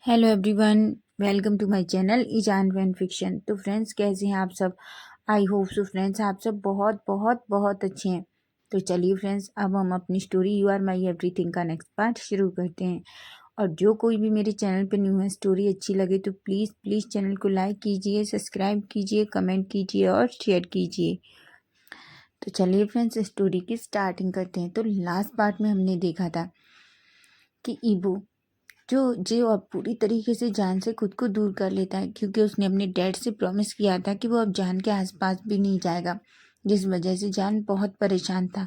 Hello everyone, welcome to my channel ईजान fan fiction. तो friends, कैसे हैं आप सब? आई होप सो फ्रेंड्स, आप सब बहुत बहुत बहुत अच्छे हैं। तो चलिए फ्रेंड्स, अब हम अपनी story you are my everything का नेक्स्ट पार्ट शुरू करते हैं। और जो कोई भी मेरे चैनल पे न्यू है, स्टोरी अच्छी लगे तो प्लीज़ प्लीज़ चैनल को लाइक कीजिए, सब्सक्राइब कीजिए, कमेंट कीजिए और शेयर कीजिए। तो चलिए फ्रेंड्स, स्टोरी की स्टार्टिंग करते हैं। तो लास्ट पार्ट में हमने देखा था कि ईबो जो जो अब पूरी तरीके से जान से खुद को दूर कर लेता है, क्योंकि उसने अपने डैड से प्रॉमिस किया था कि वो अब जान के आसपास भी नहीं जाएगा। जिस वजह से जान बहुत परेशान था।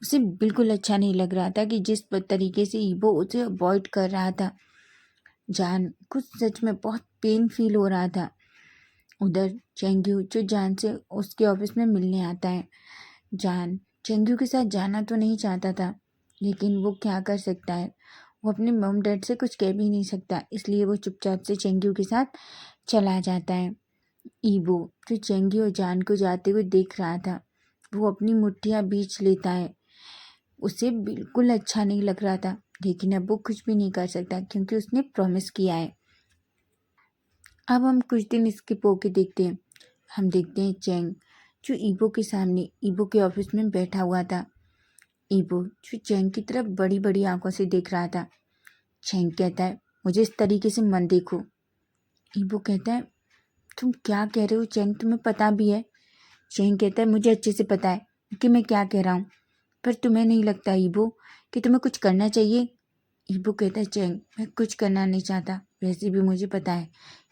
उसे बिल्कुल अच्छा नहीं लग रहा था कि जिस तरीके से ईबो उसे अवॉइड कर रहा था। जान कुछ सच में बहुत पेन फील हो रहा था। उधर चेंग्यू जो जान से उसके ऑफिस में मिलने आता है। जान चेंग्यू के साथ जाना तो नहीं चाहता था, लेकिन वो क्या कर सकता है। वो अपने मम डैड से कुछ कह भी नहीं सकता, इसलिए वो चुपचाप से चेंग्यू के साथ चला जाता है। ईबो जो चेंग्यू और जान को जाते हुए देख रहा था, वो अपनी मुट्ठियां बीच लेता है। उसे बिल्कुल अच्छा नहीं लग रहा था, लेकिन अब वो कुछ भी नहीं कर सकता क्योंकि उसने प्रॉमिस किया है। अब हम कुछ दिन स्किप होके देखते हैं। हम देखते हैं चेंग जो ईबो के सामने ईबो के ऑफिस में बैठा हुआ था। ईबो जो चेंग की तरफ बड़ी बड़ी आंखों से देख रहा था। चेंग कहता है, मुझे इस तरीके से मत देखो। ईबो कहता है, तुम क्या कह रहे हो चेंग, तुम्हें पता भी है? चेंग कहता है, मुझे अच्छे से पता है कि मैं क्या कह रहा हूँ, पर तुम्हें नहीं लगता ईबो कि तुम्हें कुछ करना चाहिए? ईबो कहता है, चेंग मैं कुछ करना नहीं चाहता, वैसे भी मुझे पता है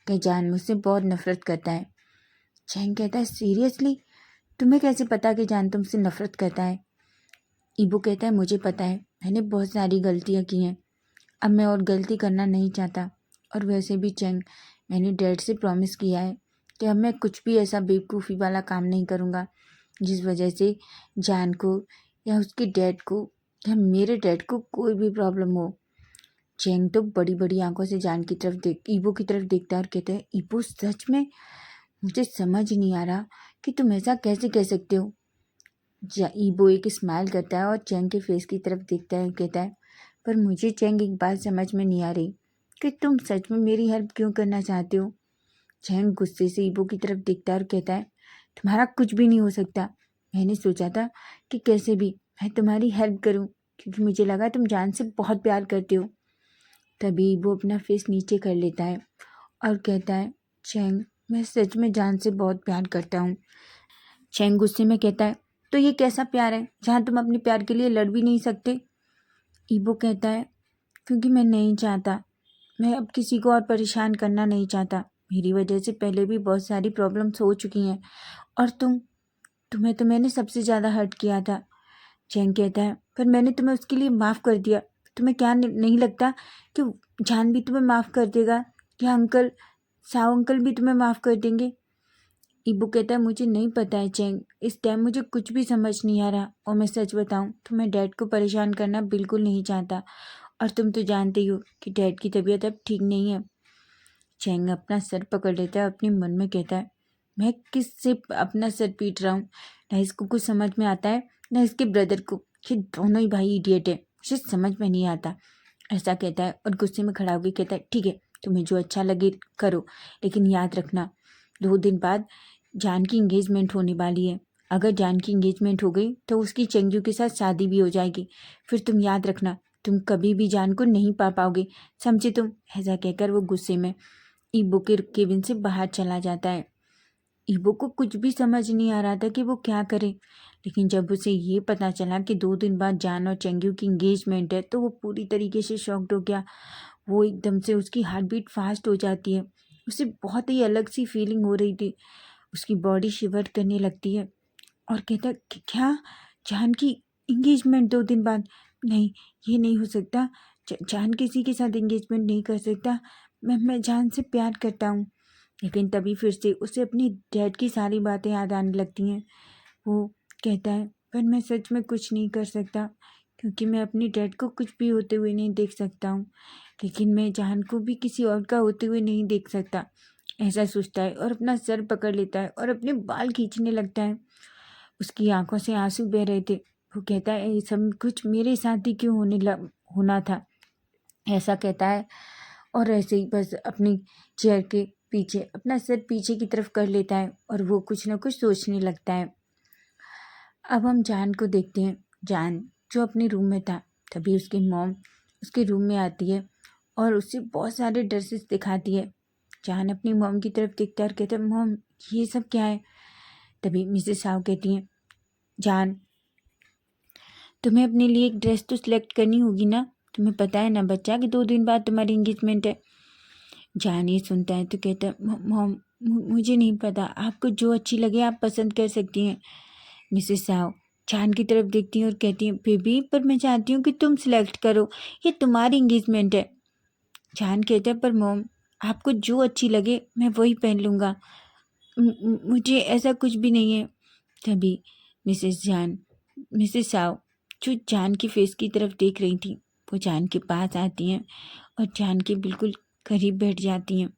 कि जान मुझसे बहुत नफरत करता है। चेंग कहता है, सीरियसली? तुम्हें कैसे पता कि जान तुमसे नफरत करता है? ईबो कहता है, मुझे पता है, मैंने बहुत सारी गलतियाँ की हैं, अब मैं और गलती करना नहीं चाहता। और वैसे भी चेंग, मैंने डैड से प्रॉमिस किया है कि अब मैं कुछ भी ऐसा बेवकूफ़ी वाला काम नहीं करूँगा जिस वजह से जान को या उसके डैड को या मेरे डैड को कोई भी प्रॉब्लम हो। चेंग तो बड़ी बड़ी आंखों से जान की तरफ देख ईबो की तरफ देखता है और कहता है, ईबो सच में? मुझे समझ नहीं आ रहा कि तुम ऐसा कैसे कह सकते हो। ईबो एक स्माइल करता है और चेंग के फेस की तरफ देखता है और कहता है, पर मुझे चेंग एक बात समझ में नहीं आ रही कि तुम सच में मेरी हेल्प क्यों करना चाहते हो। चेंग गुस्से से ईबो की तरफ देखता है और कहता है, तुम्हारा कुछ भी नहीं हो सकता। मैंने सोचा था कि कैसे भी मैं तुम्हारी हेल्प करूं, क्योंकि मुझे लगा तुम जान से बहुत प्यार करते हो। तभी ईबो अपना फेस नीचे कर लेता है और कहता है, चेंग मैं सच में जान से बहुत प्यार करता हूँ। चेंग गुस्से में कहता है, तो ये कैसा प्यार है जहाँ तुम अपने प्यार के लिए लड़ भी नहीं सकते? ईबो कहता है, क्योंकि मैं नहीं चाहता, मैं अब किसी को और परेशान करना नहीं चाहता। मेरी वजह से पहले भी बहुत सारी प्रॉब्लम्स हो चुकी हैं, और तुम्हें तो मैंने सबसे ज़्यादा हर्ट किया था। चैंग कहता है, पर मैंने तुम्हें उसके लिए माफ़ कर दिया। तुम्हें क्या नहीं लगता कि जान भी तुम्हें माफ़ कर देगा, या अंकल साव अंकल भी तुम्हें माफ़ कर देंगे? ईबू कहता है, मुझे नहीं पता है चैंग, इस टाइम मुझे कुछ भी समझ नहीं आ रहा, और मैं सच बताऊं तो मैं डैड को परेशान करना बिल्कुल नहीं चाहता, और तुम तो जानते ही हो कि डैड की तबीयत अब ठीक नहीं है। चैंग अपना सर पकड़ लेता है, अपने मन में कहता है, मैं किससे अपना सर पीट रहा हूँ? ना इसको कुछ समझ में आता है, ना इसके ब्रदर को। ये दोनों ही भाई इडियट है, मुझे समझ में नहीं आता। ऐसा कहता है और गुस्से में खड़ा होकर कहता है, ठीक है, तुम्हें जो अच्छा लगे करो, लेकिन याद रखना 2 दिन बाद जान की इंगेजमेंट होने वाली है। अगर जान की इंगेजमेंट हो गई तो उसकी चंजू के साथ शादी भी हो जाएगी। फिर तुम याद रखना, तुम कभी भी जान को नहीं पा पाओगे, समझे तुम? ऐसा कहकर वो गुस्से में ईबो के केबिन से बाहर चला जाता है। ईबो को कुछ भी समझ नहीं आ रहा था कि वो क्या करे, लेकिन जब उसे ये पता चला कि 2 दिन बाद जान और चंग्यू की इंगेजमेंट है, तो वो पूरी तरीके से शॉक्ड हो गया। वो एकदम से उसकी हार्ट बीट फास्ट हो जाती है। उसे बहुत ही अलग सी फीलिंग हो रही थी। उसकी बॉडी शिवर करने लगती है और कहता है कि क्या जान की इंगेजमेंट 2 दिन बाद? नहीं, ये नहीं हो सकता। जान किसी के साथ इंगेजमेंट नहीं कर सकता। मैं जान से प्यार करता हूँ। लेकिन तभी फिर से उसे अपनी डैड की सारी बातें याद आने लगती हैं। वो कहता है, पर मैं सच में कुछ नहीं कर सकता, क्योंकि मैं अपनी डैड को कुछ भी होते हुए नहीं देख सकता हूँ, लेकिन मैं जान को भी किसी और का होते हुए नहीं देख सकता। ऐसा सोचता है और अपना सर पकड़ लेता है और अपने बाल खींचने लगता है। उसकी आंखों से आंसू बह रहे थे। वो कहता है, ये सब कुछ मेरे साथ ही क्यों होना था? ऐसा कहता है और ऐसे ही बस अपनी चेयर के पीछे अपना सिर पीछे की तरफ कर लेता है और वो कुछ ना कुछ सोचने लगता है। अब हम जान को देखते हैं। जान जो अपने रूम में था, तभी उसकी मॉम उसके रूम में आती है और उससे बहुत सारे ड्रेसेस दिखाती है। जान अपनी मॉम की तरफ देखता है और कहता है, मॉम ये सब क्या है? तभी मिसेस साव कहती हैं, जान तुम्हें अपने लिए एक ड्रेस तो सिलेक्ट करनी होगी ना, तुम्हें पता है ना बच्चा कि 2 दिन बाद तुम्हारी इंगेजमेंट है। जान ये सुनता है तो कहता है, मॉम मुझे नहीं पता, आपको जो अच्छी लगे आप पसंद कर सकती हैं। मिसेस साव जान की तरफ देखती हैं और कहती हैं, बेबी पर मैं चाहती हूँ कि तुम सिलेक्ट करो, ये तुम्हारी इंगेजमेंट है। जान कहता है, पर मॉम आपको जो अच्छी लगे मैं वही पहन लूँगा, मुझे ऐसा कुछ भी नहीं है। तभी मिसेस साव जो जान की फेस की तरफ देख रही थी, वो जान के पास आती हैं और जान के बिल्कुल करीब बैठ जाती हैं।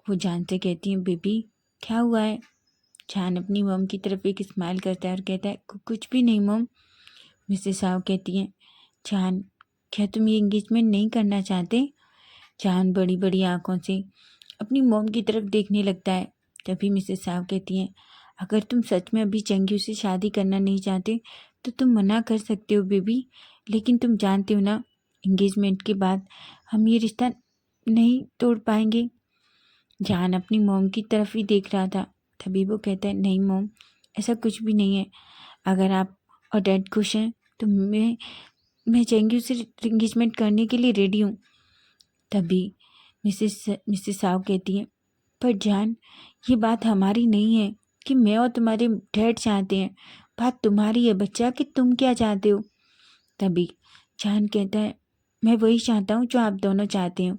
वो जान से कहती हैं, बेबी क्या हुआ है? जान अपनी मॉम की तरफ एक स्माइल करता है और कहता है, कुछ भी नहीं मॉम। मिसेस साव कहती हैं, जान क्या तुम ये एंगेजमेंट नहीं करना चाहते? जान बड़ी बड़ी आंखों से अपनी मॉम की तरफ देखने लगता है। तभी मिसेस साव कहती हैं, अगर तुम सच में अभी चंग्यू से शादी करना नहीं चाहते तो तुम मना कर सकते हो बेबी, लेकिन तुम जानते हो ना एंगेजमेंट के बाद हम ये रिश्ता नहीं तोड़ पाएंगे। जान अपनी मॉम की तरफ ही देख रहा था। तभी वो कहता है, नहीं मॉम ऐसा कुछ भी नहीं है, अगर आप और डैड खुश हैं तो मैं चंग्यू से एंगेजमेंट करने के लिए रेडी हूँ। तभी मिसेस साव कहती है, पर जान ये बात हमारी नहीं है कि मैं और तुम्हारे डैड चाहते हैं, बात तुम्हारी है बच्चा कि तुम क्या चाहते हो। तभी जान कहता है, मैं वही चाहता हूँ जो आप दोनों चाहते हो।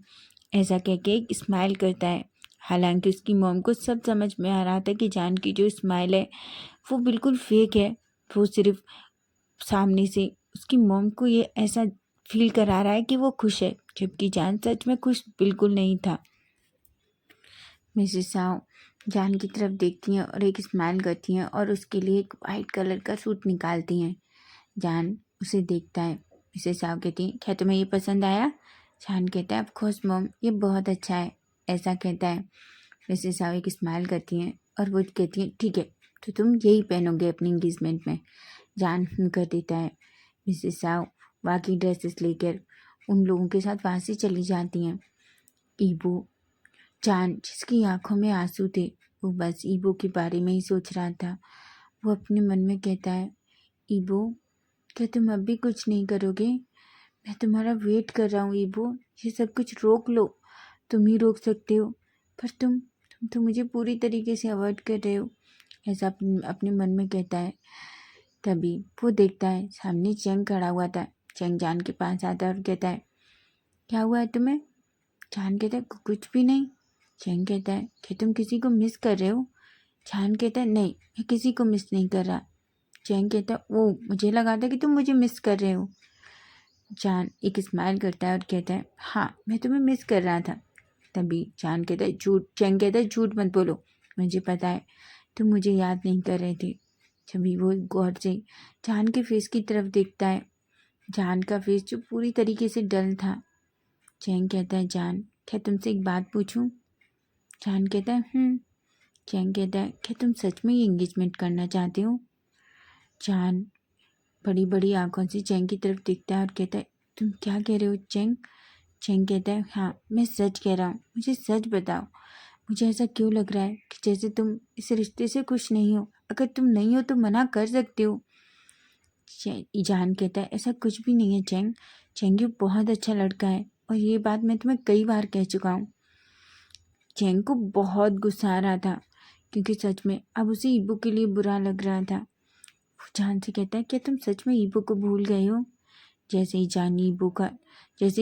ऐसा कह के एक स्माइल करता है। हालांकि उसकी मॉम को सब समझ में आ रहा था कि जान की जो स्माइल है वो बिल्कुल फेक है, वो सिर्फ सामने से उसकी मॉम को ये ऐसा फील करा रहा है कि वो खुश है, जबकि जान सच में खुश बिल्कुल नहीं था। मिसेस साव जान की तरफ देखती हैं और एक स्माइल करती हैं और उसके लिए एक वाइट कलर का सूट निकालती हैं। जान उसे देखता है। मिसेस साव कहती हैं, क्या तुम्हें ये पसंद आया? जान कहता है, ऑफ कोर्स मॉम ये बहुत अच्छा है। ऐसा कहता है। मिसेस साव एक स्माइल करती हैं और वो कहती हैं, ठीक है तो तुम यही पहनोगे अपनी इंगेजमेंट में। जान कर देता है। मिसेस साव बाकी ड्रेसेस लेकर उन लोगों के साथ वहाँ से चली जाती हैं। ईबू जान जिसकी आंखों में आंसू थे, वो बस ईबो के बारे में ही सोच रहा था। वो अपने मन में कहता है, ईबो क्या तुम अब भी कुछ नहीं करोगे? मैं तुम्हारा वेट कर रहा हूँ ईबो, ये सब कुछ रोक लो, तुम ही रोक सकते हो, पर तुम तो मुझे पूरी तरीके से अवॉइड कर रहे हो। ऐसा अपने मन में कहता है। तभी वो देखता है सामने चैंग खड़ा हुआ था। चैंग जान के पास आता है और कहता है, क्या हुआ है तुम्हें? जान कहता है, कुछ भी नहीं। चैंग कहता है, क्या तुम किसी को मिस कर रहे हो? जान कहता है, नहीं मैं किसी को मिस नहीं कर रहा। चैंग कहता है, वो मुझे लगा था कि तुम मुझे मिस कर रहे हो। जान एक स्माइल करता है और कहता है, हाँ मैं तुम्हें मिस कर रहा था। तभी जान कहता है, झूठ। चैंग कहता है, झूठ मत बोलो, मुझे पता है तुम मुझे याद नहीं कर रहे थे। तभी वो गौर से जान के फेस की तरफ देखता है। जान का फेस जो पूरी तरीके से डल था। चैंग कहता है, जान क्या तुमसे एक बात पूछूं? जान कहता है, चैंग कहता है, क्या तुम सच में ये एंगेजमेंट करना चाहते हो? जान बड़ी बड़ी आंखों से चैंग की तरफ देखता है और कहता है, तुम क्या कह रहे हो चैंग? चैंग कहता है, हाँ मैं सच कह रहा हूँ, मुझे सच बताओ, मुझे ऐसा क्यों लग रहा है कि जैसे तुम इस रिश्ते से खुश नहीं हो। अगर तुम नहीं हो तो मना कर सकते हो। जान कहता है, ऐसा कुछ भी नहीं है चैंग, चैंग ये बहुत अच्छा लड़का है और ये बात मैं तुम्हें कई बार कह चुका हूँ। चैंग को बहुत गुस्सा आ रहा था क्योंकि सच में अब उसे ईबो के लिए बुरा लग रहा था। वो जान से कहता है, क्या तुम सच में ईबो को भूल गए हो? जैसे ही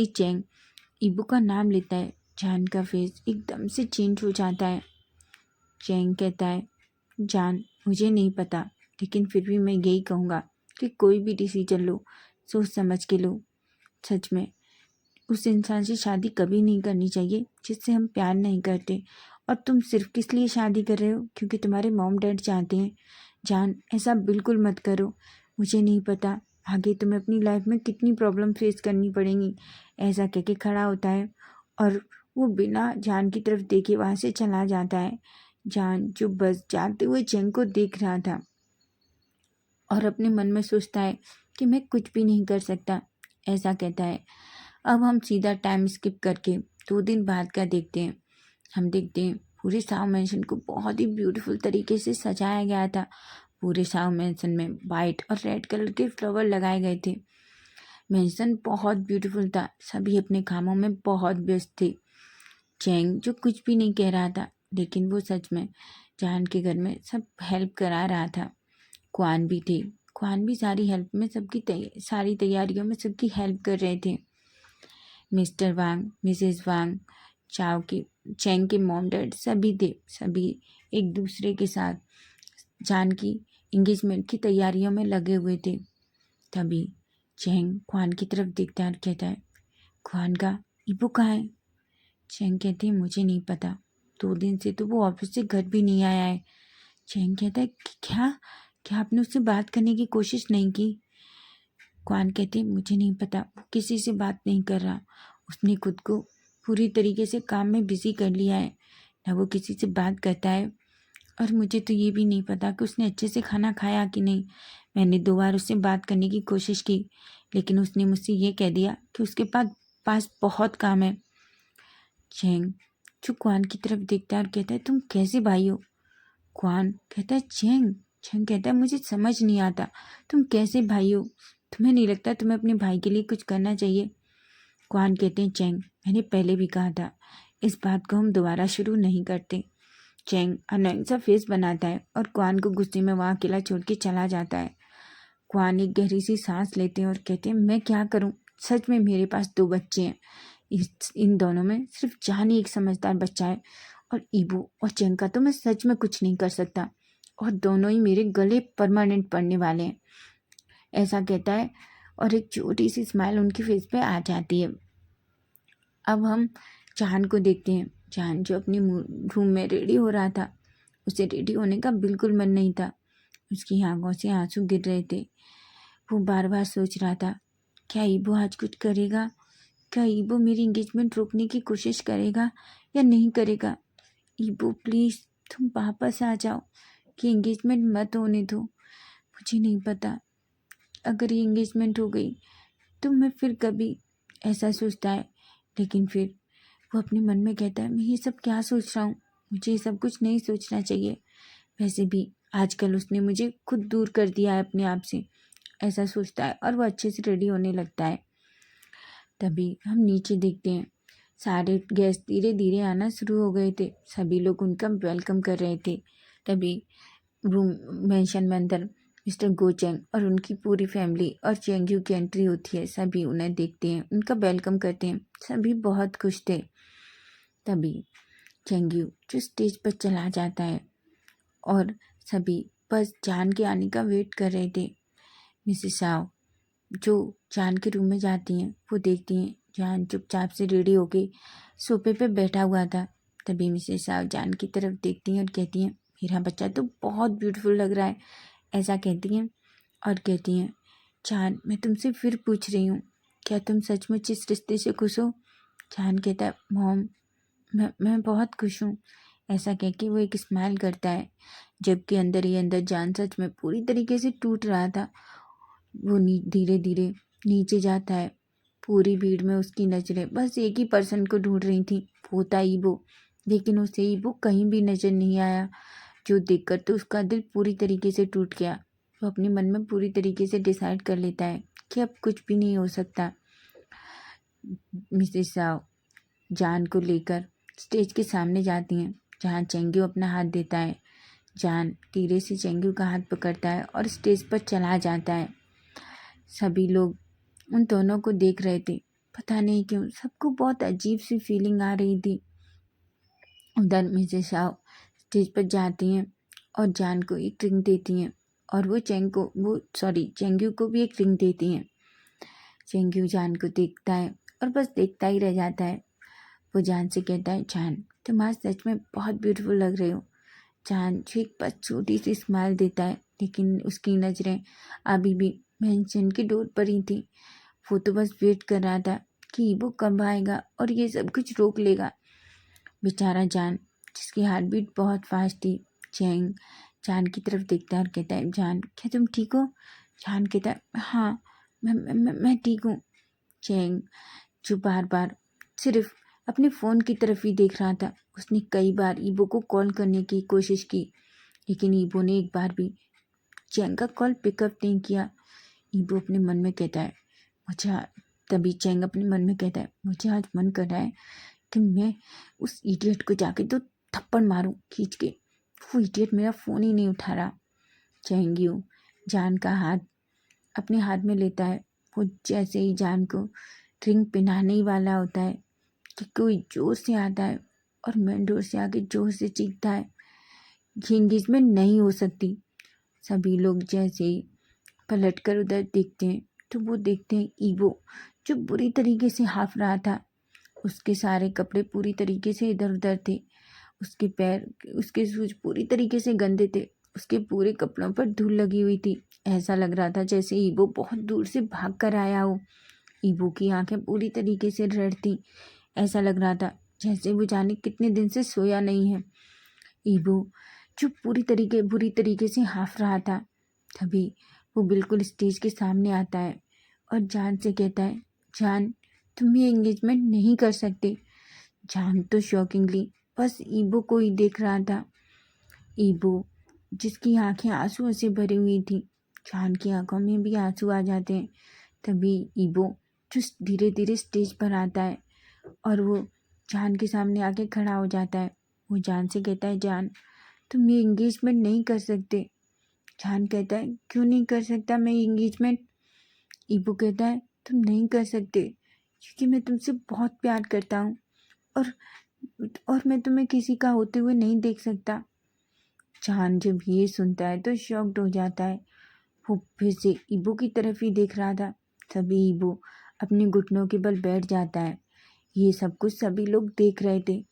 चैंग ईबो का नाम लेता है, जान का फेस एकदम से चेंज हो जाता है। चैंग कहता है, जान मुझे नहीं पता, लेकिन फिर भी मैं यही कहूँगा कि कोई भी डिसीजन लो सोच समझ के लो। सच में उस इंसान से शादी कभी नहीं करनी चाहिए जिससे हम प्यार नहीं करते, और तुम सिर्फ किस लिए शादी कर रहे हो? क्योंकि तुम्हारे मॉम डैड चाहते हैं। जान ऐसा बिल्कुल मत करो, मुझे नहीं पता आगे तुम्हें अपनी लाइफ में कितनी प्रॉब्लम फेस करनी पड़ेंगी। ऐसा कह के खड़ा होता है और वो बिना जान की तरफ देखे वहाँ से चला जाता है। जान जो बस जाते हुए चेंग को देख रहा था और अपने मन में सोचता है कि मैं कुछ भी नहीं कर सकता, ऐसा कहता है। अब हम सीधा टाइम स्किप करके 2 दिन बाद का देखते हैं। हम देखते हैं पूरे साव मैंशन को बहुत ही ब्यूटीफुल तरीके से सजाया गया था। पूरे साव मैंशन में वाइट और रेड कलर के फ्लावर लगाए गए थे। मैंशन बहुत ब्यूटीफुल था। सभी अपने कामों में बहुत व्यस्त थे। चैंग जो कुछ भी नहीं कह रहा था, लेकिन वो सच में जान के घर में सब हेल्प करा रहा था। क्वान भी थे। क्वान भी सारी हेल्प में सारी तैयारियों में सबकी हेल्प कर रहे थे। मिस्टर वांग, मिसेस वांग, चाव की चैंग के मॉम डैड सभी थे। सभी एक दूसरे के साथ जान की इंगेजमेंट की तैयारियों में लगे हुए थे। तभी चैंग क्वान की तरफ देखता है और कहता है, क्वान का इबू कहाँ है? चैंग कहती है, मुझे नहीं पता, 2 दिन से तो वो ऑफिस से घर भी नहीं आया है। चैंग कहता है, क्या क्या आपने उससे बात करने की कोशिश नहीं की? क्वान कहती है, मुझे नहीं पता, वो किसी से बात नहीं कर रहा। उसने खुद को पूरी तरीके से काम में बिजी कर लिया है, ना वो किसी से बात करता है। और मुझे तो ये भी नहीं पता कि उसने अच्छे से खाना खाया कि नहीं। मैंने 2 बार उससे बात करने की कोशिश की, लेकिन उसने मुझसे ये कह दिया कि उसके पास बहुत काम है। चैंग जो क्वान की तरफ देखता है और कहता है, तुम कैसे भाई हो? क्वान कहता है, चैंग। चैंग कहता है, मुझे समझ नहीं आता तुम कैसे भाई हो। तुम्हें नहीं लगता तुम्हें अपने भाई के लिए कुछ करना चाहिए? क्वान कहते हैं, चैंग मैंने पहले भी कहा था, इस बात को हम दोबारा शुरू नहीं करते। चैंग अनोइंग सा फेस बनाता है और क्वान को गुस्से में वहाँ अकेला छोड़ के चला जाता है। क्वान एक गहरी सी सांस लेते हैं और कहते हैं, मैं क्या करूं? सच में मेरे पास 2 बच्चे हैं। इन दोनों में सिर्फ जान ही एक समझदार बच्चा है, और ईबू और चैंग का तो मैं सच में कुछ नहीं कर सकता, और दोनों ही मेरे गले परमानेंट पड़ने वाले हैं, ऐसा कहता है। और एक छोटी सी स्माइल उनकी फेस पे आ जाती है। अब हम चान को देखते हैं। चान जो अपनी रूम में रेडी हो रहा था, उसे रेडी होने का बिल्कुल मन नहीं था। उसकी आंखों से आंसू गिर रहे थे। वो बार बार सोच रहा था, क्या ईबो आज कुछ करेगा? क्या ईबो मेरी एंगेजमेंट रोकने की कोशिश करेगा या नहीं करेगा? ईबो प्लीज़ तुम वापस आ जाओ, कि एंगेजमेंट मत होने दो। मुझे नहीं पता, अगर ये एंगेजमेंट हो गई तो मैं फिर कभी, ऐसा सोचता है। लेकिन फिर वो अपने मन में कहता है, मैं ये सब क्या सोच रहा हूँ? मुझे ये सब कुछ नहीं सोचना चाहिए। वैसे भी आजकल उसने मुझे खुद दूर कर दिया है अपने आप से, ऐसा सोचता है और वो अच्छे से रेडी होने लगता है। तभी हम नीचे देखते हैं, सारे गेस्ट धीरे धीरे आना शुरू हो गए थे। सभी लोग उनका वेलकम कर रहे थे। तभी रूम मेंशन में अंदर मिस्टर गोचेंग और उनकी पूरी फैमिली और चेंगयू की एंट्री होती है। सभी उन्हें देखते हैं, उनका वेलकम करते हैं। सभी बहुत खुश थे। तभी चेंगयू जो स्टेज पर चला जाता है और सभी बस जान के आने का वेट कर रहे थे। मिसेस शाओ जो जान के रूम में जाती हैं, वो देखती हैं जान चुपचाप से रेडी होके सोफे पे बैठा हुआ था। तभी मिसेस शाओ जान की तरफ देखती हैं और कहती हैं, मेरा बच्चा तो बहुत ब्यूटीफुल लग रहा है, ऐसा कहती हैं। और कहती हैं, जान मैं तुमसे फिर पूछ रही हूँ, क्या तुम सचमुच इस रिश्ते से खुश हो? जान कहता है, मॉम मैं बहुत खुश हूँ, ऐसा कह के वो एक स्माइल करता है। जबकि अंदर ही अंदर जान सच में पूरी तरीके से टूट रहा था। वो धीरे धीरे नीचे जाता है। पूरी भीड़ में उसकी नज़रें बस एक ही पर्सन को ढूंढ रही थी, वो था ईबो। लेकिन उसे ईबो कहीं भी नज़र नहीं आया, जो देखकर तो उसका दिल पूरी तरीके से टूट गया। वो अपने मन में पूरी तरीके से डिसाइड कर लेता है कि अब कुछ भी नहीं हो सकता। मिसेस साव जान को लेकर स्टेज के सामने जाती हैं, जहाँ चेंगयू अपना हाथ देता है। जान धीरे से चेंगयू का हाथ पकड़ता है और स्टेज पर चला जाता है। सभी लोग उन दोनों को देख रहे थे। पता नहीं क्यों सबको बहुत अजीब सी फीलिंग आ रही थी। उधर मिसेस शाह स्टेज पर जाती हैं और जान को एक रिंग देती हैं, और वो चेंगयू को भी एक रिंग देती हैं। चेंगयू जान को देखता है और बस देखता ही रह जाता है। वो जान से कहता है, जान तुम आज सच में बहुत ब्यूटीफुल लग रहे हो। जान जो एक बस छोटी सी स्माइल देता है, लेकिन उसकी नज़रें अभी भी मेंशन की डोर पर ही थी। वो तो बस वेट कर रहा था कि ईबो कब आएगा और ये सब कुछ रोक लेगा। बेचारा जान, जिसकी हार्ट बीट बहुत फास्ट थी। चैंग जान की तरफ देखता है और कहता है, जान क्या तुम ठीक हो? जान कहता है, हाँ मैं ठीक हूँ। चैंग जो बार बार सिर्फ अपने फ़ोन की तरफ ही देख रहा था, उसने कई बार ईबो को कॉल करने की कोशिश की, लेकिन ईबो ने एक बार भी चैंग का कॉल पिकअप नहीं किया। ईबो अपने मन में कहता है, तभी चैंग अपने मन में कहता है, मुझे आज मन कर रहा है कि मैं उस इडियट को जाके तो थप्पड़ मारूं खींच के। वो इडियट मेरा फ़ोन ही नहीं उठा रहा। चैंग जान का हाथ अपने हाथ में लेता है। वो जैसे ही जान को रिंग पहनाने ही वाला होता है कि कोई जोर से आता है और मेन डोर से आके जोर से चीखता है, ये एंगेजमेंट नहीं हो सकती। सभी लोग जैसे ही पलट कर उधर देखते हैं तो वो देखते हैं ईबो जो बुरी तरीके से हाफ रहा था। उसके सारे कपड़े पूरी तरीके से इधर उधर थे, उसके पैर, उसके शूज पूरी तरीके से गंदे थे, उसके पूरे कपड़ों पर धूल लगी हुई थी। ऐसा लग रहा था जैसे ईबो बहुत दूर से भाग कर आया हो। ईबो की आंखें पूरी तरीके से रेड थी। ऐसा लग रहा था जैसे वो जाने कितने दिन से सोया नहीं है। ईबो जो बुरी तरीके से हाफ रहा था, तभी वो बिल्कुल स्टेज के सामने आता है और जान से कहता है, जान तुम ये एंगेजमेंट नहीं कर सकते। जान तो शॉकिंगली बस ईबो को ही देख रहा था। ईबो जिसकी आंखें आंसुओं से भरी हुई थी, जान की आंखों में भी आंसू आ जाते हैं। तभी ईबो जो धीरे धीरे स्टेज पर आता है और वो जान के सामने आके खड़ा हो जाता है। वो जान से कहता है, जान तुम ये एंगेजमेंट नहीं कर सकते। जान कहता है, क्यों नहीं कर सकता मैं एंगेजमेंट? ईबो कहता है, तुम नहीं कर सकते क्योंकि मैं तुमसे बहुत प्यार करता हूँ और मैं तुम्हें किसी का होते हुए नहीं देख सकता। जान जब ये सुनता है तो शॉक्ड हो जाता है। वो फिर से ईबो की तरफ ही देख रहा था। तभी ईबो अपने घुटनों के बल बैठ जाता है। ये सब कुछ सभी लोग देख रहे थे,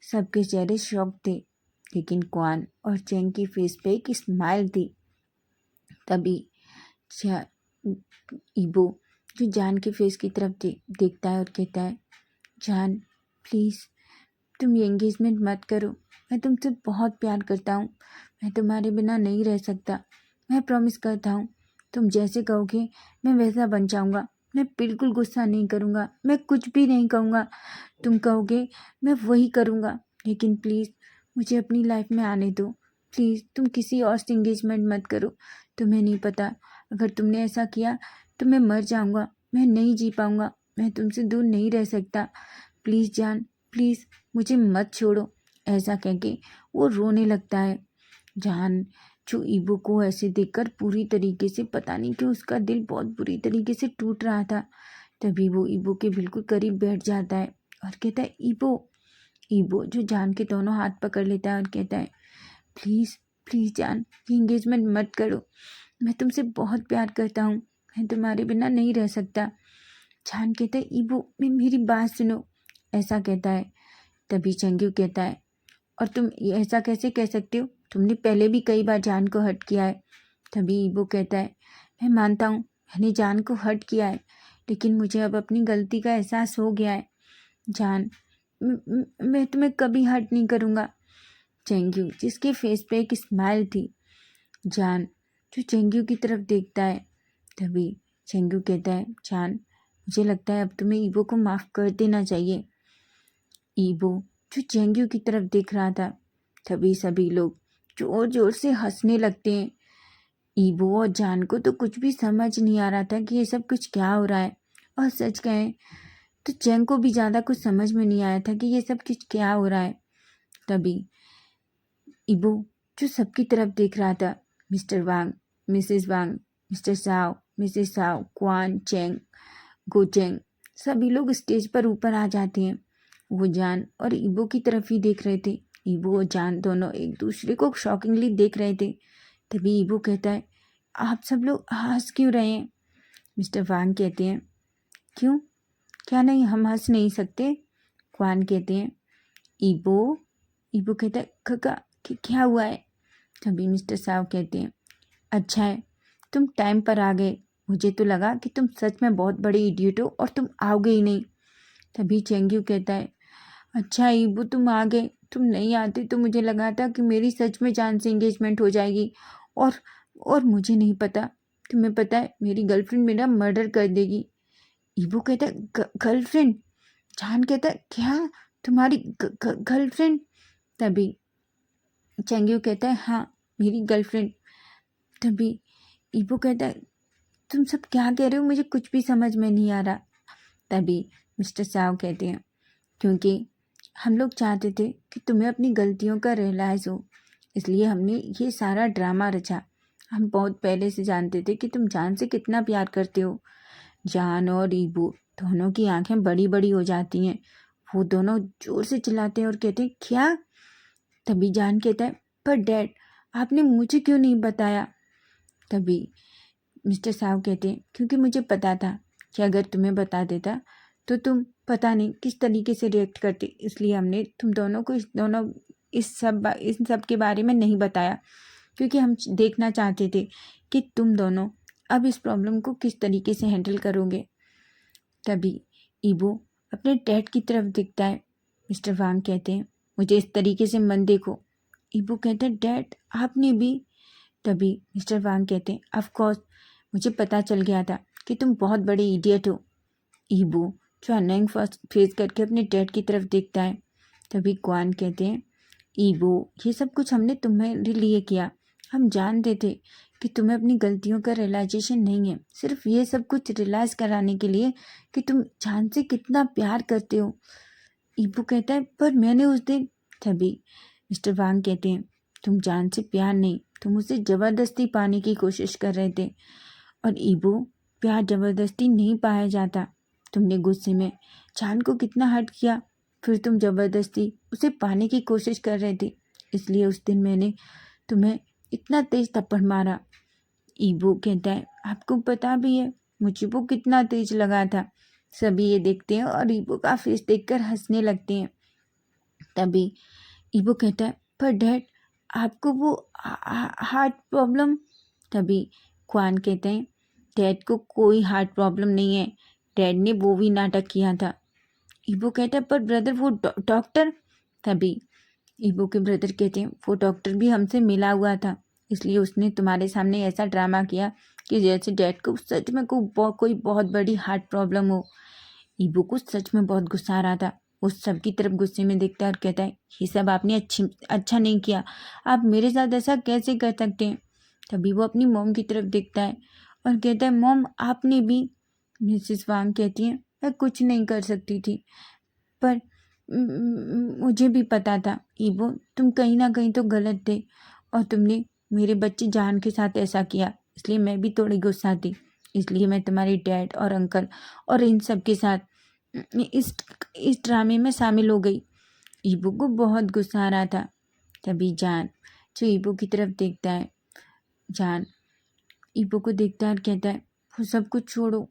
सबके चेहरे शॉक थे, लेकिन क्वान और चेंग की फेस पे एक स्माइल थी। तभी ईबो जो जान के फेस की तरफ देखता है और कहता है, जान प्लीज़ तुम ये एंगेजमेंट मत करो। मैं तुमसे बहुत प्यार करता हूँ, मैं तुम्हारे बिना नहीं रह सकता। मैं प्रॉमिस करता हूँ, तुम जैसे कहोगे मैं वैसा बन जाऊँगा। मैं बिल्कुल गुस्सा नहीं करूँगा, मैं कुछ भी नहीं कहूँगा, तुम कहोगे मैं वही करूँगा। लेकिन प्लीज़ मुझे अपनी लाइफ में आने दो। प्लीज़ तुम किसी और से एंगेजमेंट मत करो। तुम्हें नहीं पता, अगर तुमने ऐसा किया तो मैं मर जाऊँगा, मैं नहीं जी पाऊँगा, मैं तुमसे दूर नहीं रह सकता। प्लीज़ जान, प्लीज़ मुझे मत छोड़ो। ऐसा कह के वो रोने लगता है। जान जो ईबो को ऐसे देखकर पूरी तरीके से, पता नहीं क्यों उसका दिल बहुत बुरी तरीके से टूट रहा था। तभी वो ईबो के बिल्कुल करीब बैठ जाता है और कहता है, ईबो। ईबो जो जान के दोनों हाथ पकड़ लेता है और कहता है, प्लीज़ प्लीज़ जान ये एंगेजमेंट मत करो। मैं तुमसे बहुत प्यार करता हूँ, मैं तुम्हारे बिना नहीं रह सकता। जान कहता है, ईबो मेरी बात सुनो। ऐसा कहता है। तभी चंग्यू कहता है, और तुम ऐसा कैसे कह सकते हो? तुमने पहले भी कई बार जान को हर्ट किया है। तभी ईबो कहता है, मैं मानता हूँ मैंने जान को हर्ट किया है, लेकिन मुझे अब अपनी गलती का एहसास हो गया है। जान मैं तुम्हें कभी हर्ट नहीं करूँगा। चंग्यू जिसके फेस पे एक स्माइल थी। जान जो चंग्यू की तरफ देखता है। तभी चंग्यू कहता है, जान मुझे लगता है अब तुम्हें ईबो को माफ़ कर देना चाहिए। ईबो जो चेंग्यू की तरफ देख रहा था। तभी सभी लोग जोर जोर से हंसने लगते हैं। ईबो और जान को तो कुछ भी समझ नहीं आ रहा था कि ये सब कुछ क्या हो रहा है, और सच कहें तो चेंग को भी ज़्यादा कुछ समझ में नहीं आया था कि ये सब कुछ क्या हो रहा है। तभी ईबो जो सबकी तरफ देख रहा था, mister Wang, missus Wang, mister Sao, missus Sao, Kwan Cheng, Gocheng, सभी लोग स्टेज पर ऊपर आ जाते हैं। वो जान और ईबो की तरफ ही देख रहे थे। ईबो और जान दोनों एक दूसरे को शॉकिंगली देख रहे थे। तभी ईबो कहता है, आप सब लोग हंस क्यों रहे हैं? मिस्टर वांग कहते हैं, क्यों, क्या नहीं हम हंस नहीं सकते? क्वान कहते हैं, ईबो। ईबो कहता है, खका क्या हुआ है? तभी मिस्टर साव कहते हैं, अच्छा है तुम टाइम पर आ गए, मुझे तो लगा कि तुम सच में बहुत बड़े इडियट हो और तुम आओगे ही नहीं। तभी चेंग्यू कहता है, अच्छा ईबू तुम आ गए, तुम नहीं आते तो मुझे लगा था कि मेरी सच में जान से एंगेजमेंट हो जाएगी और मुझे नहीं पता, तुम्हें पता है मेरी गर्लफ्रेंड मेरा मर्डर कर देगी। ईबू कहता है, गर्लफ्रेंड? जान कहता है, क्या तुम्हारी गर्लफ्रेंड? तभी चेंग्यू कहता है, हाँ मेरी गर्लफ्रेंड। तभी ईबू कहता है, तुम सब क्या कह रहे हो, मुझे कुछ भी समझ में नहीं आ रहा। तभी मिस्टर साव कहते हैं, क्योंकि हम लोग चाहते थे कि तुम्हें अपनी गलतियों का रियलाइज़ हो, इसलिए हमने ये सारा ड्रामा रचा। हम बहुत पहले से जानते थे कि तुम जान से कितना प्यार करते हो। जान और ईबू दोनों की आंखें बड़ी बड़ी हो जाती हैं। वो दोनों जोर से चिल्लाते हैं और कहते हैं, क्या? तभी जान कहता है, पर डैड आपने मुझे क्यों नहीं बताया? तभी मिस्टर साव कहते हैं, क्योंकि मुझे पता था कि अगर तुम्हें बता देता तो तुम पता नहीं किस तरीके से रिएक्ट करते, इसलिए हमने तुम दोनों को इस सब के बारे में नहीं बताया, क्योंकि हम देखना चाहते थे कि तुम दोनों अब इस प्रॉब्लम को किस तरीके से हैंडल करोगे। तभी ईबू अपने डैड की तरफ दिखता है। मिस्टर वांग कहते हैं, मुझे इस तरीके से मत देखो। ईबू कहते हैं, डैड आपने भी? तभी मिस्टर वांग कहते हैं, ऑफ कोर्स मुझे पता चल गया था कि तुम बहुत बड़े इडियट हो। ईबू जो अनोइंग फेस करके अपने डैड की तरफ देखता है। तभी क्वान कहते हैं, ईबू ये सब कुछ हमने तुम्हारे लिए किया, हम जानते थे कि तुम्हें अपनी गलतियों का रियलाइजेशन नहीं है, सिर्फ ये सब कुछ रियलाइज़ कराने के लिए कि तुम जान से कितना प्यार करते हो। ईबू कहता है, पर मैंने उस दिन। तभी मिस्टर वांग कहते हैं, तुम जान से प्यार नहीं, तुम उसे ज़बरदस्ती पाने की कोशिश कर रहे थे। और ईबू प्यार ज़बरदस्ती नहीं पाया जाता। तुमने गुस्से में जान को कितना हर्ट किया, फिर तुम ज़बरदस्ती उसे पाने की कोशिश कर रहे थे, इसलिए उस दिन मैंने तुम्हें इतना तेज़ थप्पड़ मारा। ईबू कहता है, आपको पता भी है मुझे वो कितना तेज लगा था। सभी ये देखते हैं और ईबू का फेस देखकर हंसने लगते हैं। तभी ईबू कहता है, पर डैड आपको वो हार्ट प्रॉब्लम? तभी क्वान कहते हैं, डैड को कोई हार्ट प्रॉब्लम नहीं है, डैड ने वो भी नाटक किया था। ईबू कहता है, पर ब्रदर वो डॉक्टर? तभी ईबू के ब्रदर कहते हैं, वो डॉक्टर भी हमसे मिला हुआ था, इसलिए उसने तुम्हारे सामने ऐसा ड्रामा किया कि जैसे डैड को सच में कोई बहुत बड़ी हार्ट प्रॉब्लम हो। ईबू को सच में बहुत गुस्सा आ रहा था। वो सबकी तरफ गुस्से में देखता है और कहता है, ये सब आपने अच्छा नहीं किया, आप मेरे साथ ऐसा कैसे कर सकते हैं? तभी वो अपनी मॉम की तरफ देखता है और कहता है, मॉम आपने भी? मिसेस वांग कहती है, मैं कुछ नहीं कर सकती थी, पर मुझे भी पता था ईबो, तुम कहीं ना कहीं तो गलत थे और तुमने मेरे बच्चे जान के साथ ऐसा किया, इसलिए मैं भी थोड़ी गुस्सा थी, इसलिए मैं तुम्हारे डैड और अंकल और इन सब के साथ इस ड्रामे में शामिल हो गई। ईबू को बहुत गुस्सा आ रहा था। तभी जान जो ईबू की तरफ देखता है, जान ईबू को देखता है और कहता है, वो सब कुछ छोड़ो,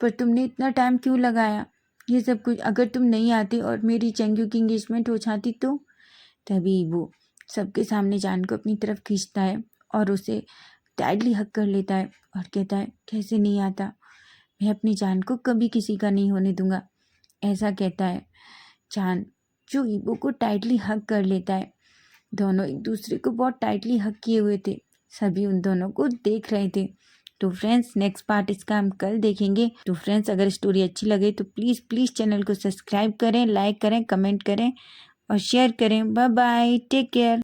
पर तुमने इतना टाइम क्यों लगाया ये सब कुछ? अगर तुम नहीं आती और मेरी चेंग्यू की एंगेजमेंट हो जाती तो? तभी ईबू सबके सामने जान को अपनी तरफ खींचता है और उसे टाइटली हक कर लेता है और कहता है, कैसे नहीं आता, मैं अपनी जान को कभी किसी का नहीं होने दूंगा, ऐसा कहता है। जान जो ईबू को टाइटली हक कर लेता है। दोनों एक दूसरे को बहुत टाइटली हक किए हुए थे, सभी उन दोनों को देख रहे थे। तो फ्रेंड्स नेक्स्ट पार्ट इसका हम कल देखेंगे। तो फ्रेंड्स अगर स्टोरी अच्छी लगे तो प्लीज़ प्लीज़ चैनल को सब्सक्राइब करें, लाइक करें, कमेंट करें और शेयर करें। Bye bye, take care.